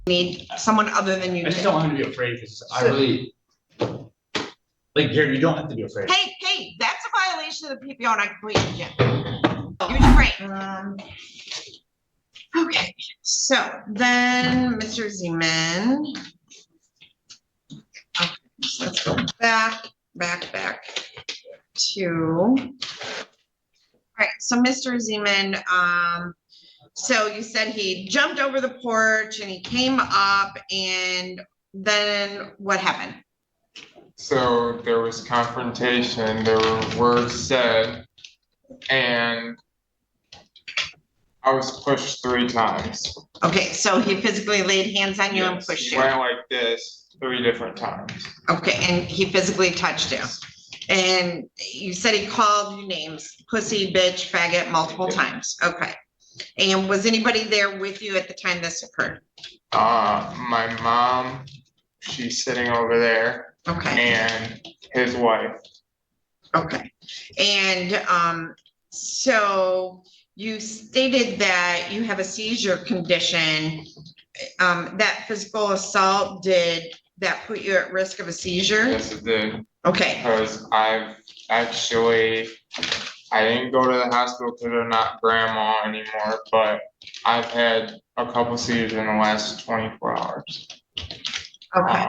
Need someone other than you. I just don't want him to be afraid because I really like Gary. You don't have to be afraid. Hey, that's a violation of the PPO, and I completely get it. Use your brain. Okay, so then Mr. Zeman. Okay, so let's go back to. All right, so Mr. Zeman, so you said he jumped over the porch and he came up, and then what happened? So there was confrontation, there were words said, and I was pushed 3 times. Okay, so he physically laid hands on you and pushed you. Went like this 3 different times. Okay, and he physically touched you. And you said he called you names, pussy, bitch, faggot, multiple times. Okay. And was anybody there with you at the time this occurred? My mom, she's sitting over there. Okay. And his wife. Okay. And so you stated that you have a seizure condition. That physical assault, did that put you at risk of a seizure? Yes, it did. Okay. Because I didn't go to the hospital because I'm not grandma anymore, but I've had a couple seizures in the last 24 hours. Okay.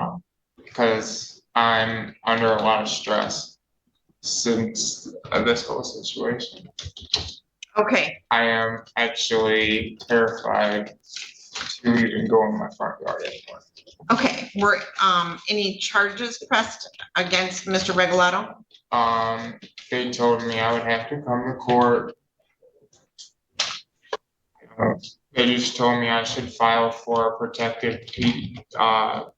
Because I'm under a lot of stress since this whole situation. Okay. I am actually terrified to even go in my front yard anymore. Okay. Were any charges pressed against Mr. Regalato? They told me I would have to come to court. They just told me I should file for a protective PPO.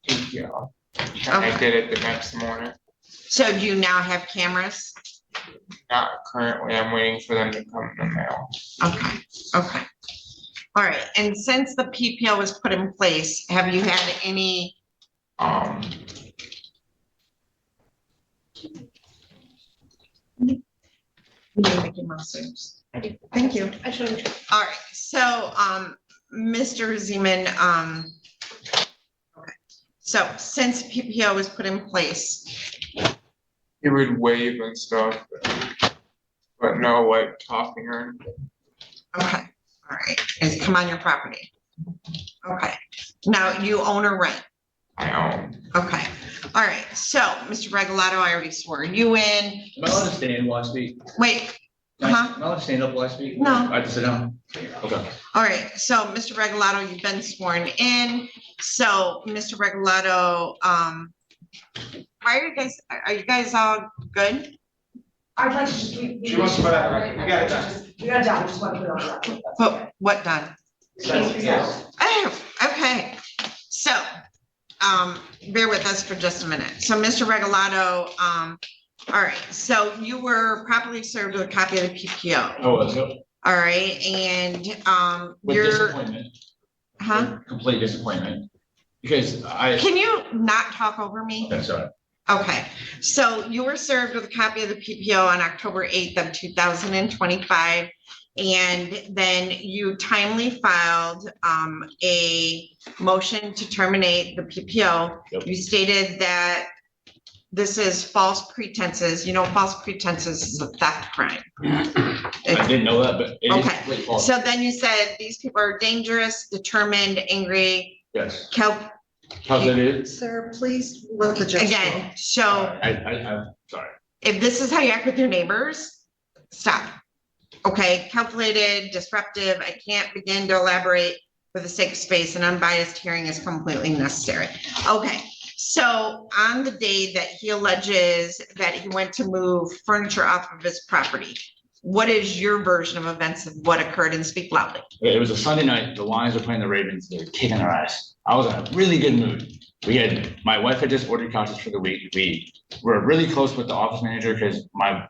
And I did it the next morning. So do you now have cameras? Not currently, I'm waiting for them to come in the mail. Okay, okay. All right, and since the PPO was put in place, have you had any? Mickey Mouse ears. Thank you. I showed you. All right, so, Mr. Zeman, okay. So since PPO was put in place. He would wave and stuff, but no like talking or anything. Okay, all right, and come on your property. Okay, now you own or rent? I own. Okay, all right, so Mr. Regalato, I already swore you in. Am I allowed to stand while I speak? Wait, Am I allowed to stand up while I speak? No. I have to sit down? Okay. all right, so Mr. Regalato, you've been sworn in. So Mr. Regalato, why are you guys all good? I'd like to just keep. She wants to put out, right? We got it done. We got it done, I just want to put it on that. But what done? Yes. Oh, okay, so, bear with us for just a minute. So Mr. Regalato, all right, so you were properly served with a copy of the PPO. Oh, let's go. All right, and, With you're, disappointment. huh? Complete disappointment. Because Can you not talk over me? I'm sorry. Okay, so you were served with a copy of the PPO on October 8th of 2025. And then you timely filed a motion to terminate the PPO. Yep. You stated that this is false pretenses. You know, false pretenses is a theft crime. I didn't know that, but it is Okay. complete false. So then you said these people are dangerous, determined, angry, Yes. How's that is? Sir, please let the judge. again, so I'm sorry. if this is how you act with your neighbors, stop. Okay, calculated, disruptive, I can't begin to elaborate for the sake of space, an unbiased hearing is completely necessary. Okay, so on the day that he alleges that he went to move furniture off of his property, what is your version of events of what occurred, and speak loudly? It was a Sunday night. The Lions were playing the Ravens. They were kicking their ass. I was in a really good mood. My wife had just ordered couches for the week. We were really close with the office manager because my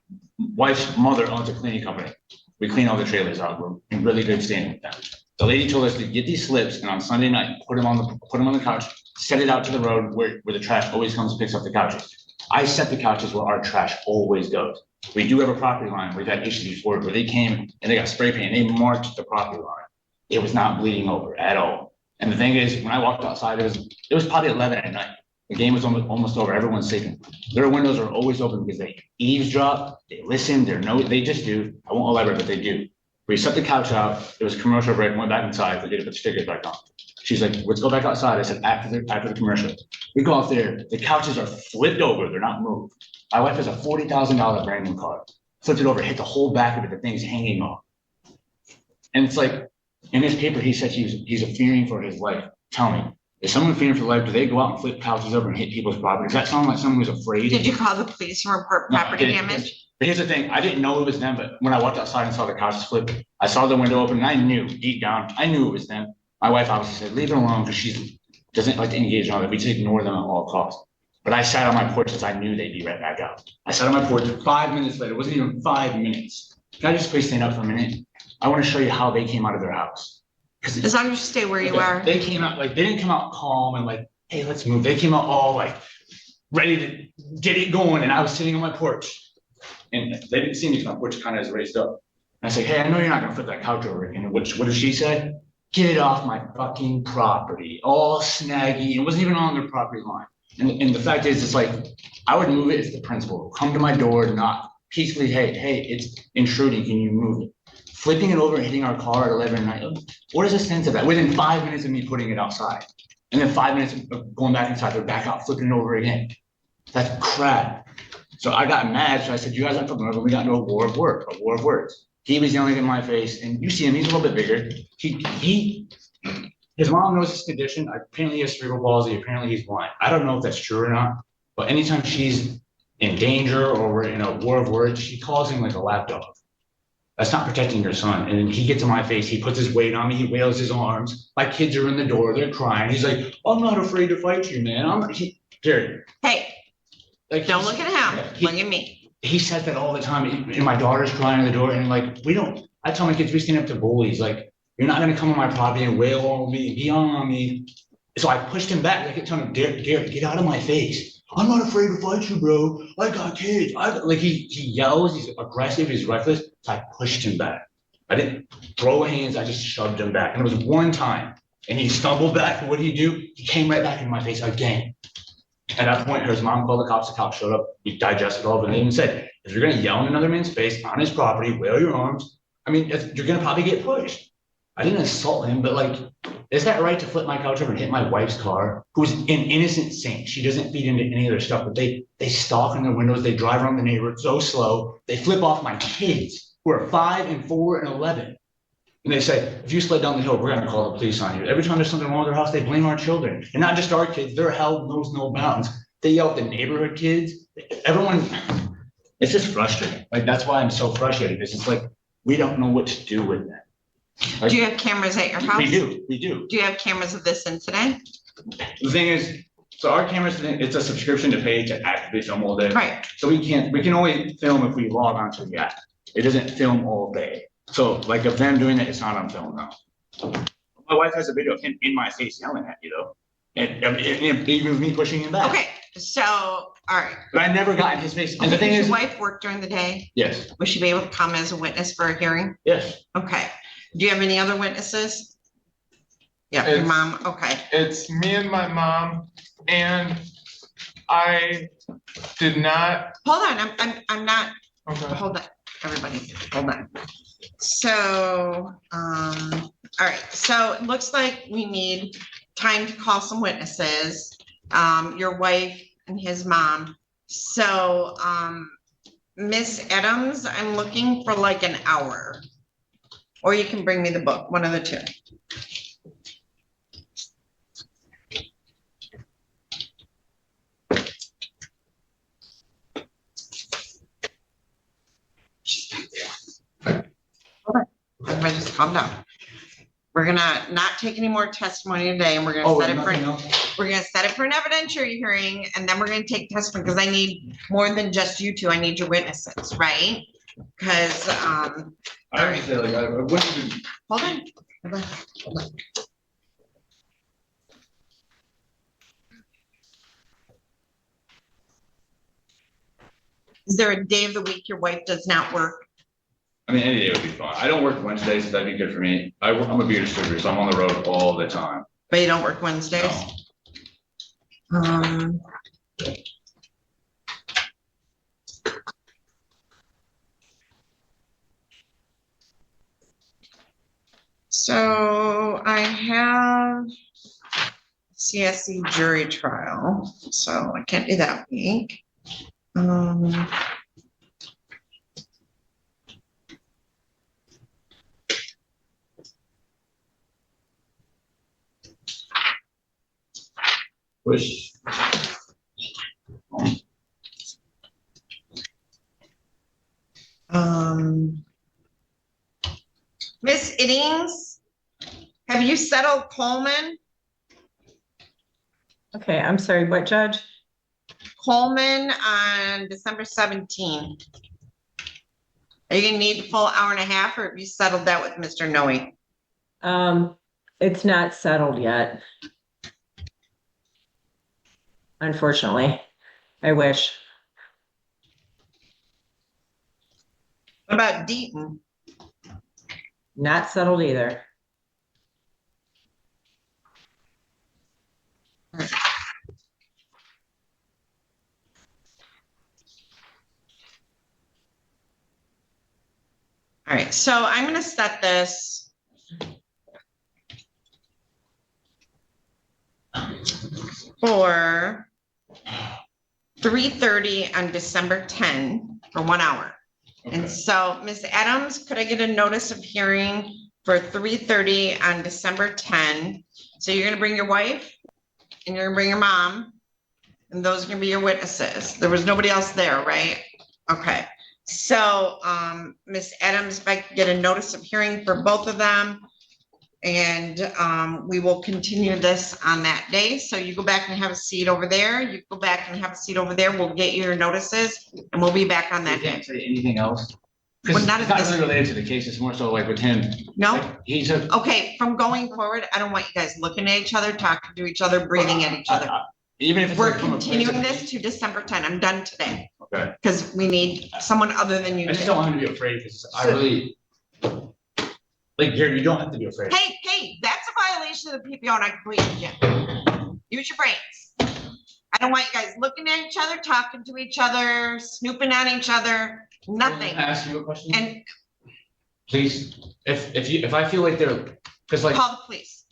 wife's mother owns a cleaning company. We clean all the trailers out. We're in really good standing with them. The lady told us to get these slips and on Sunday night, put them on the couch, set it out to the road where the trash always comes and picks up the couches. I set the couches where our trash always goes. We do have a property line. We've had issues before where they came and they got spray paint, they marked the property line. It was not bleeding over at all. And the thing is, when I walked outside, it was probably 11 at night. The game was almost over. Everyone's sleeping. Their windows are always open because they eavesdrop, they listen, they just do. I won't elaborate, but they do. We set the couch out. It was a commercial break. Went back inside. They did put the stickers back on. She's like, let's go back outside. I said, after the commercial. We go out there. The couches are flipped over. They're not moved. My wife has a $40,000 brand new car. Flipped it over, hit the whole back of it. The thing's hanging off. And it's like, in his paper, he said he's fearing for his life. Tell me, is someone fearing for life? Do they go out and flip couches over and hit people's property? Does that sound like someone who's afraid? Did you call the police and report No, I property didn't. damage? But here's the thing, I didn't know it was them, but when I walked outside and saw the couches flip, I saw the window open and I knew deep down, I knew it was them. My wife obviously said, leave it alone because she doesn't like to engage in all that. We just ignore them at all costs. But I sat on my porch because I knew they'd be right back out. I sat on my porch 5 minutes later, it wasn't even 5 minutes. Can I just please stand up for a minute? I want to show you how they came out of their house. As long as you stay where you are. They came out, like, they didn't come out calm and like, hey, let's move. They came out all like, ready to get it going. And I was sitting on my porch. And they didn't see me because my porch kind of is raised up. And I said, hey, I know you're not gonna flip that couch over. And what did she say? Get it off my fucking property, all snaggy. It wasn't even on their property line. And the fact is, it's like, I would move it if the principal would come to my door, knock peacefully, hey, it's intruding, can you move it? Flipping it over and hitting our car at 11 at night, what is the sense of that? Within 5 minutes of me putting it outside. And then 5 minutes of going back inside, they're back out, flipping it over again. That's crap. So I got mad, so I said, you guys aren't flipping over. We got into a war of words. He was yelling in my face, and you see him, he's a little bit bigger. His mom knows his condition. Apparently he has cerebral palsy. Apparently he's blind. I don't know if that's true or not, but anytime she's in danger or we're in a war of words, she calls him like a lapdog. That's not protecting your son. And then he gets in my face. He puts his weight on me. He wails his arms. My kids are in the door. They're crying. He's like, I'm not afraid to fight you, man. Jared. Hey, Like, don't look at him, look at me. He says that all the time. And my daughter's crying at the door. And like, I tell my kids, we stand up to bullies. Like, you're not gonna come on my property and wail on me, be on me. So I pushed him back. I kept telling him, Derek, get out of my face. I'm not afraid to fight you, bro. I got kids. Like he yells, he's aggressive, he's reckless. So I pushed him back. I didn't throw hands, I just shoved him back. And it was one time. And he stumbled back. What did he do? He came right back in my face again. At that point, his mom called the cops showed up. We digested all of it. And they even said, if you're gonna yell in another man's face on his property, wail your arms, I mean, you're gonna probably get pushed. I didn't assault him, but like, is that right to flip my couch over and hit my wife's car? Who's an innocent saint. She doesn't feed into any of their stuff, but they stalk in their windows. They drive around the neighborhood so slow. They flip off my kids who are 5 and 4 and 11. And they say, if you slid down the hill, we're gonna call the police on you. Every time there's something wrong with their house, they blame our children. And not just our kids, their hell knows no bounds. They yell at the neighborhood kids. Everyone, it's just frustrating. Like, that's why I'm so frustrated, because it's like, we don't know what to do with that. Do you have cameras at your house? We do. Do you have cameras of this incident? The thing is, so our cameras, it's a subscription to pay to actively film all day. Right. So we can only film if we log on to the app. It doesn't film all day. So like of them doing it, it's not on film now. My wife has a video of him in my face yelling at you though. And even me pushing him back. Okay, so, all right. But I never got in his face. And the thing Does is, your wife work during the day? yes, Will she be able to come as a witness for a hearing? yes. Okay. Do you have any other witnesses? Yeah, your It's- mom, okay. It's me and my mom, and I did not, Hold on, I'm not, okay, hold on, everybody, hold on. So, all right, so it looks like we need time to call some witnesses, your wife and his mom. So, Miss Adams, I'm looking for like an hour. Or you can bring me the book, one of the two. Everybody just calm down. We're gonna not take any more testimony today, and we're gonna set it for, we're gonna set it for an evidentiary hearing, and then we're gonna take testimony, because I need more than just you two, I need your witnesses, right? Because, I would say like, I wouldn't even. hold on, hold on, hold on. Is there a day of the week your wife does not work? I mean, any day would be fine. I don't work Wednesdays, so that'd be good for me. I'm a beer distributor, so I'm on the road all the time. But you don't work Wednesdays? No. So I have CSE jury trial, so I can't do that week. Wish. Miss Iddings, have you settled Coleman? Okay, I'm sorry, what judge? Coleman on December 17th. Are you gonna need a full hour and a half, or have you settled that with Mr. Noe? It's not settled yet. Unfortunately, I wish. What about Deaton? Not settled either. All right, so I'm gonna set this for 3:30 on December 10 for 1 hour. And Okay. so, Ms. Adams, could I get a notice of hearing for 3:30 on December 10? So you're gonna bring your wife and you're gonna bring your mom, and those are gonna be your witnesses. There was nobody else there, right? Okay, so, Ms. Adams, if I could get a notice of hearing for both of them. And, we will continue this on that day. So you go back and have a seat over there. You go back and have a seat over there. We'll get you your notices and we'll be back on You that day. can't say anything else? Well, Because not it's at not this- really related to the case, it's more so like with him. No? Like, he's a. Okay, from going forward, I don't want you guys looking at each other, talking to each other, breathing at each other. Even if it's. We're like from a place continuing of- this to December 10. I'm done today Okay, because we need someone other than you. I just today. don't want him to be afraid, because I really. Like, Gary, you don't have to be afraid. Hey, that's a violation of the PPO and I agree with you. Use your brains. I don't want you guys looking at each other, talking to each other, snooping on each other, nothing. Can I ask you a question? And Please, if I feel like they're, because like. call the police.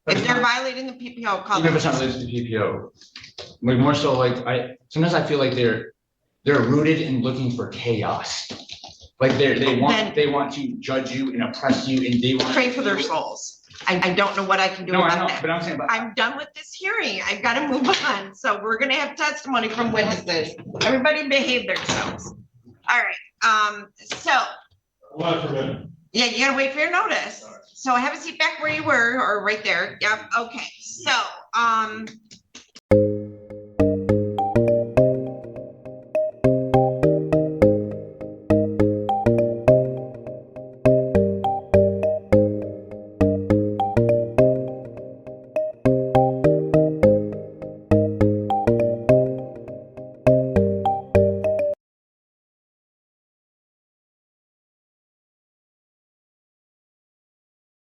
If they're violating the PPO, call Even the if it's not police. related to PPO, like more so like sometimes I feel like they're rooted in looking for chaos. Like they want to judge you and oppress you and they want. Pray for their souls. I don't know what I can do No, I about know, that. but I'm saying, but I'm done with this hearing. I've got to move on. So we're gonna have testimony from witnesses. Everybody behave themselves. All right, so, yeah, you gotta wait for your notice. So have a seat back where you were, or right there. Yep, okay. So,